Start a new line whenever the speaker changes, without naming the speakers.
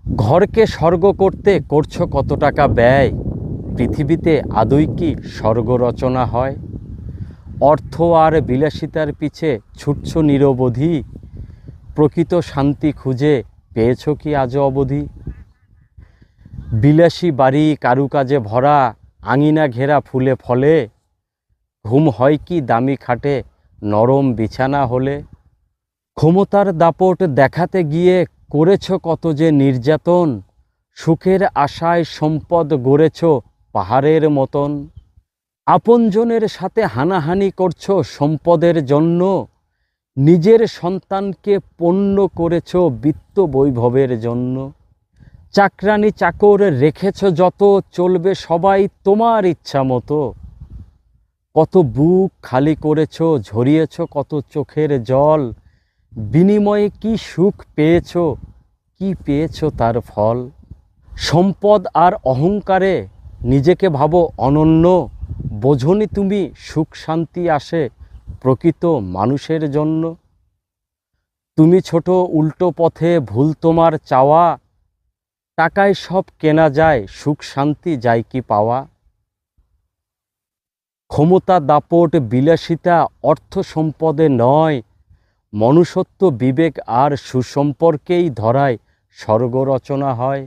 ঘরকে স্বর্গ করতে করছো কত টাকা ব্যয়? পৃথিবীতে আদৌ কি স্বর্গ রচনা হয়? অর্থ আর বিলাসিতার পিছে ছুটছো নিরবধি, প্রকৃত শান্তি খুঁজে পেয়েছো কি আজও অবধি? বিলাসী বাড়ি কারুকাজে ভরা, আঙিনা ঘেরা ফুলে ফলে, ঘুম হয় কি দামি খাটে নরম বিছানা হলে? ক্ষমতার দাপট দেখাতে গিয়ে করেছো কত যে নির্যাতন, সুখের আশায় সম্পদ গড়েছো পাহাড়ের মতন। আপনজনের সাথে হানাহানি করছো সম্পদের জন্য, নিজের সন্তানকে পণ্য করেছো বিত্ত বৈভবের জন্য। চাকরানি চাকর রেখেছো যত, চলবে সবাই তোমার ইচ্ছা মতো। কত বুক খালি করেছো, ঝরিয়েছো কত চোখের জল, বিনিময়ে কি সুখ পেয়েছো, কি পেয়েছো তার ফল? সম্পদ আর অহংকারে নিজেকে ভাবো অনন্য, বোঝনি তুমি সুখ শান্তি আসে প্রকৃত মানুষের জন্য। তুমি ছোট উল্টো পথে ভুল তোমার চাওয়া, টাকায় সব কেনা যায় সুখ শান্তি যায় কি পাওয়া? ক্ষমতা দাপট বিলাসিতা অর্থ সম্পদে নয়, মনুষ্যত্ব বিবেক আর সুসম্পর্কেই ধরায় স্বর্গ রচনা হয়।